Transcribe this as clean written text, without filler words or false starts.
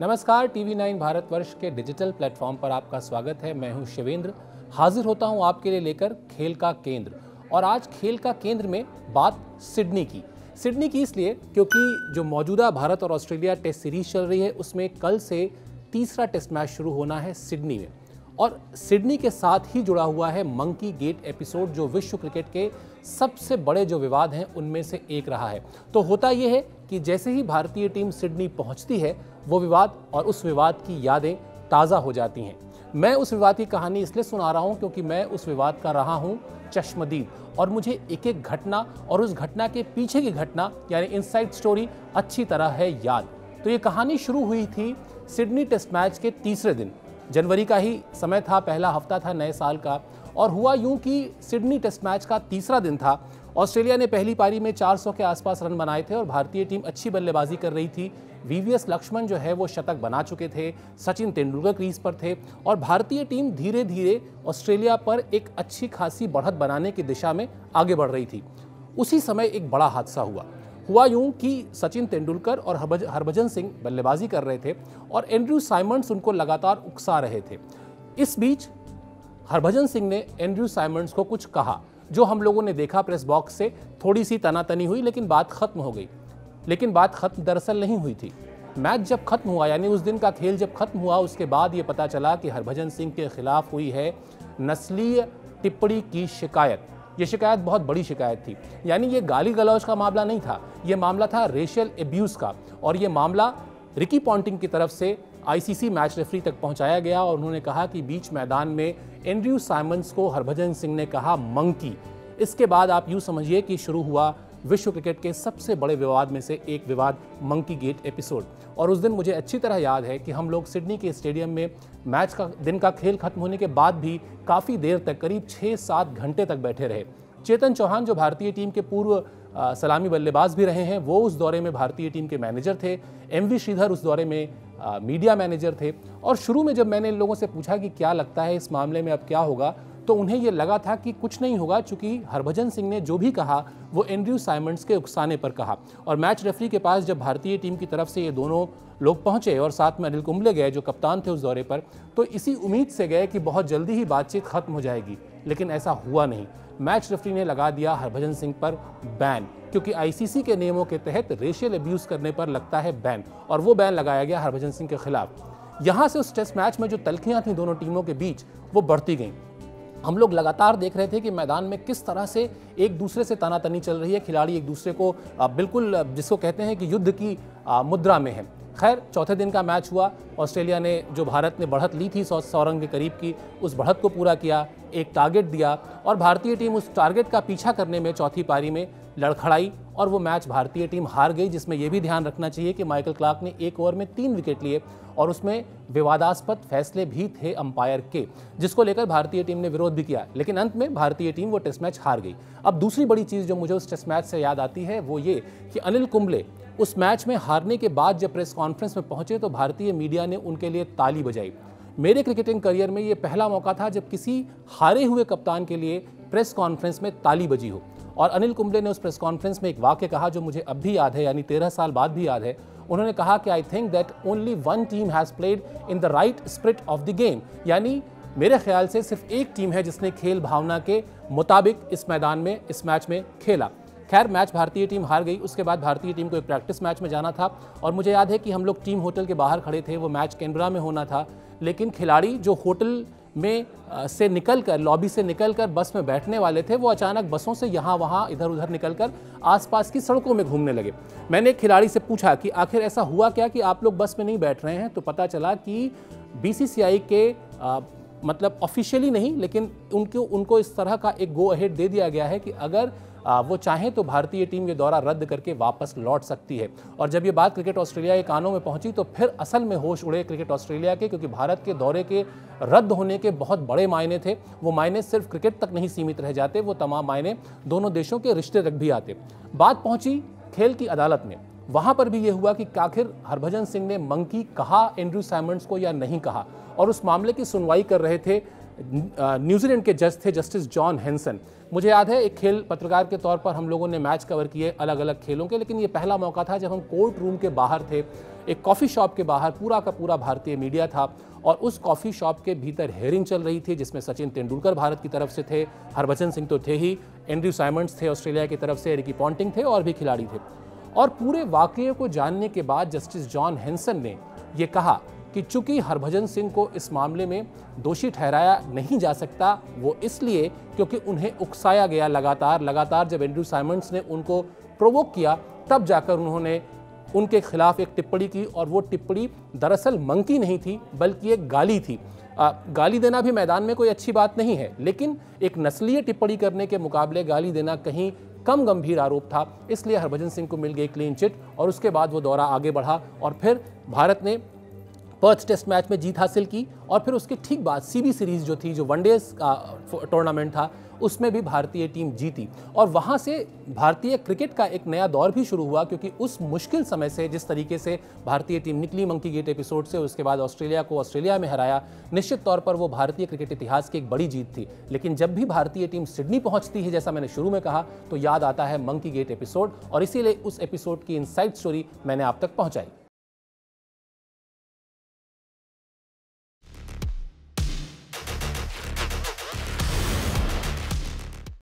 नमस्कार, टीवी 9 भारतवर्ष के digital platform पर आपका स्वागत है। मैं हूं शिवेंद्र, हाजिर होता हूं आपके लिए लेकर खेल का केंद्र। और आज खेल का केंद्र में बात सिडनी की इसलिए क्योंकि जो मौजूदा भारत और ऑस्ट्रेलिया टेस्ट सीरीज चल रही है उसमें कल से तीसरा टेस्ट मैच शुरू होना है सिडनी में। और सिडनी के साथ ही जुड़ा हुआ है मंकी गेट एपिसोड, जो विश्व क्रिकेट के सबसे बड़े जो विवाद हैं उनमें से एक रहा है। तो होता यह है कि जैसे ही भारतीय टीम सिडनी पहुंचती है वो विवाद और उस विवाद की यादें ताज़ा हो जाती हैं। मैं उस विवाद की कहानी इसलिए सुना रहा हूं क्योंकि मैं उस विवाद का रहा हूं चश्मदीद, और मुझे एक एक घटना और उस घटना के पीछे की घटना यानी इनसाइड स्टोरी अच्छी तरह है याद। तो ये कहानी शुरू हुई थी सिडनी टेस्ट मैच के तीसरे दिन। जनवरी का ही समय था, पहला हफ्ता था नए साल का। और हुआ यूं कि सिडनी टेस्ट मैच का तीसरा दिन था। ऑस्ट्रेलिया ने पहली पारी में 400 के आसपास रन बनाए थे और भारतीय टीम अच्छी बल्लेबाजी कर रही थी। वीवीएस लक्ष्मण जो है वो शतक बना चुके थे, सचिन तेंदुलकर क्रीज पर थे और भारतीय टीम धीरे धीरे ऑस्ट्रेलिया पर एक अच्छी खासी बढ़त बनाने की दिशा में आगे बढ़ रही थी। उसी समय एक बड़ा हादसा हुआ यूं कि सचिन तेंदुलकर और हरभजन सिंह बल्लेबाजी कर रहे थे और एंड्रयू साइमंड्स उनको लगातार उकसा रहे थे। इस बीच हरभजन सिंह ने एंड्रयू साइमंड्स को कुछ कहा, जो हम लोगों ने देखा प्रेस बॉक्स से। थोड़ी सी तनातनी हुई लेकिन बात खत्म हो गई। लेकिन बात खत्म दरअसल नहीं हुई थी। मैच जब खत्म हुआ, यानी उस दिन का खेल जब खत्म हुआ, उसके बाद ये पता चला कि हरभजन सिंह के खिलाफ हुई है नस्लीय टिप्पणी की शिकायत। ये शिकायत बहुत बड़ी शिकायत थी, यानी ये गाली गलौज का मामला नहीं था, ये मामला था रेशियल एब्यूज़ का। और ये मामला रिकी पॉन्टिंग की तरफ से आईसीसी मैच रेफरी तक पहुंचाया गया और उन्होंने कहा कि बीच मैदान में एंड्रयू साइमंड्स को हरभजन सिंह ने कहा मंकी। इसके बाद आप यूँ समझिए कि शुरू हुआ विश्व क्रिकेट के सबसे बड़े विवाद में से एक विवाद, मंकी गेट एपिसोड। और उस दिन मुझे अच्छी तरह याद है कि हम लोग सिडनी के स्टेडियम में मैच का दिन का खेल खत्म होने के बाद भी काफ़ी देर तक, करीब 6-7 घंटे तक बैठे रहे। चेतन चौहान जो भारतीय टीम के पूर्व सलामी बल्लेबाज भी रहे हैं, वो उस दौरे में भारतीय टीम के मैनेजर थे। एमवी श्रीधर उस दौरे में मीडिया मैनेजर थे। और शुरू में जब मैंने इन लोगों से पूछा कि क्या लगता है इस मामले में अब क्या होगा, तो उन्हें ये लगा था कि कुछ नहीं होगा, चूंकि हरभजन सिंह ने जो भी कहा वो एंड्रयू साइमंड्स के उकसाने पर कहा। और मैच रेफरी के पास जब भारतीय टीम की तरफ से ये दोनों लोग पहुंचे और साथ में अनिल कुंबले गए जो कप्तान थे उस दौरे पर, तो इसी उम्मीद से गए कि बहुत जल्दी ही बातचीत खत्म हो जाएगी। लेकिन ऐसा हुआ नहीं। मैच रेफरी ने लगा दिया हरभजन सिंह पर बैन, क्योंकि आईसीसी के नियमों के तहत रेशियल एब्यूज़ करने पर लगता है बैन, और वो बैन लगाया गया हरभजन सिंह के खिलाफ। यहाँ से उस टेस्ट मैच में जो तल्खियाँ थीं दोनों टीमों के बीच, वो बढ़ती गईं। हम लोग लगातार देख रहे थे कि मैदान में किस तरह से एक दूसरे से तनातनी चल रही है। खिलाड़ी एक दूसरे को बिल्कुल, जिसको कहते हैं कि युद्ध की मुद्रा में है। खैर, चौथे दिन का मैच हुआ। ऑस्ट्रेलिया ने, जो भारत ने बढ़त ली थी 100 रन के करीब की, उस बढ़त को पूरा किया, एक टारगेट दिया और भारतीय टीम उस टारगेट का पीछा करने में चौथी पारी में लड़खड़ाई और वो मैच भारतीय टीम हार गई। जिसमें यह भी ध्यान रखना चाहिए कि माइकल क्लार्क ने एक ओवर में 3 विकेट लिए और उसमें विवादास्पद फैसले भी थे अंपायर के, जिसको लेकर भारतीय टीम ने विरोध भी किया। लेकिन अंत में भारतीय टीम वो टेस्ट मैच हार गई। अब दूसरी बड़ी चीज़ जो मुझे उस टेस्ट मैच से याद आती है वो ये कि अनिल कुंबले उस मैच में हारने के बाद जब प्रेस कॉन्फ्रेंस में पहुंचे तो भारतीय मीडिया ने उनके लिए ताली बजाई। मेरे क्रिकेटिंग करियर में ये पहला मौका था जब किसी हारे हुए कप्तान के लिए प्रेस कॉन्फ्रेंस में ताली बजी हो। और अनिल कुंबले ने उस प्रेस कॉन्फ्रेंस में एक वाक्य कहा जो मुझे अब भी याद है, यानी 13 साल बाद भी याद है। उन्होंने कहा कि I think that only one team has played in the right spirit of the game, यानी मेरे ख्याल से सिर्फ एक टीम है जिसने खेल भावना के मुताबिक इस मैदान में, इस मैच में खेला। खैर, मैच भारतीय टीम हार गई। उसके बाद भारतीय टीम को एक प्रैक्टिस मैच में जाना था और मुझे याद है कि हम लोग टीम होटल के बाहर खड़े थे। वो मैच कैनबरा में होना था, लेकिन खिलाड़ी जो होटल में से निकलकर, लॉबी से निकलकर बस में बैठने वाले थे, वो अचानक बसों से यहाँ वहाँ इधर उधर निकलकर आसपास की सड़कों में घूमने लगे। मैंने एक खिलाड़ी से पूछा कि आखिर ऐसा हुआ क्या कि आप लोग बस में नहीं बैठ रहे हैं, तो पता चला कि बीसीसीआई के मतलब ऑफिशियली नहीं, लेकिन उनको इस तरह का एक गो अहेड दे दिया गया है कि अगर वो चाहें तो भारतीय टीम ये दौरा रद्द करके वापस लौट सकती है। और जब ये बात क्रिकेट ऑस्ट्रेलिया के कानों में पहुंची तो फिर असल में होश उड़े क्रिकेट ऑस्ट्रेलिया के, क्योंकि भारत के दौरे के रद्द होने के बहुत बड़े मायने थे। वो मायने सिर्फ क्रिकेट तक नहीं सीमित रह जाते, वो तमाम मायने दोनों देशों के रिश्ते तक भी आते। बात पहुंची खेल की अदालत में। वहां पर भी ये हुआ कि आखिर हरभजन सिंह ने मंकी कहा एंड्रयू साइमंड्स को या नहीं कहा, और उस मामले की सुनवाई कर रहे थे न्यूजीलैंड के जज थे जस्टिस जॉन हेंसन। मुझे याद है एक खेल पत्रकार के तौर पर हम लोगों ने मैच कवर किए अलग अलग खेलों के, लेकिन ये पहला मौका था जब हम कोर्ट रूम के बाहर थे, एक कॉफ़ी शॉप के बाहर पूरा का पूरा भारतीय मीडिया था और उस कॉफ़ी शॉप के भीतर हेयरिंग चल रही थी जिसमें सचिन तेंदुलकर भारत की तरफ से थे, हरभजन सिंह तो थे ही, एंड्रयू साइमंड्स थे ऑस्ट्रेलिया की तरफ से, रिकी पॉन्टिंग थे और भी खिलाड़ी थे। और पूरे वाकये को जानने के बाद जस्टिस जॉन हेंसन ने यह कहा कि चूंकि हरभजन सिंह को इस मामले में दोषी ठहराया नहीं जा सकता, वो इसलिए क्योंकि उन्हें उकसाया गया लगातार जब एंड्रयू साइमंड्स ने उनको प्रोवोक किया तब जाकर उन्होंने उनके खिलाफ एक टिप्पणी की और वो टिप्पणी दरअसल मंकी नहीं थी बल्कि एक गाली थी। गाली देना भी मैदान में कोई अच्छी बात नहीं है, लेकिन एक नस्लीय टिप्पणी करने के मुकाबले गाली देना कहीं कम गंभीर आरोप था। इसलिए हरभजन सिंह को मिल गई क्लीन चिट और उसके बाद वो दौरा आगे बढ़ा और फिर भारत ने पर्थ टेस्ट मैच में जीत हासिल की और फिर उसके ठीक बाद सीबी सीरीज जो थी, जो वनडे टूर्नामेंट था, उसमें भी भारतीय टीम जीती और वहां से भारतीय क्रिकेट का एक नया दौर भी शुरू हुआ, क्योंकि उस मुश्किल समय से जिस तरीके से भारतीय टीम निकली मंकी गेट एपिसोड से, उसके बाद ऑस्ट्रेलिया को ऑस्ट्रेलिया में हराया, निश्चित तौर पर वो भारतीय क्रिकेट इतिहास की एक बड़ी जीत थी। लेकिन जब भी भारतीय टीम सिडनी पहुंचती है, जैसा मैंने शुरू में कहा, तो याद आता है मंकी गेट एपिसोड और इसीलिए उस एपिसोड की इनसाइड स्टोरी मैंने आप तक पहुंचाई।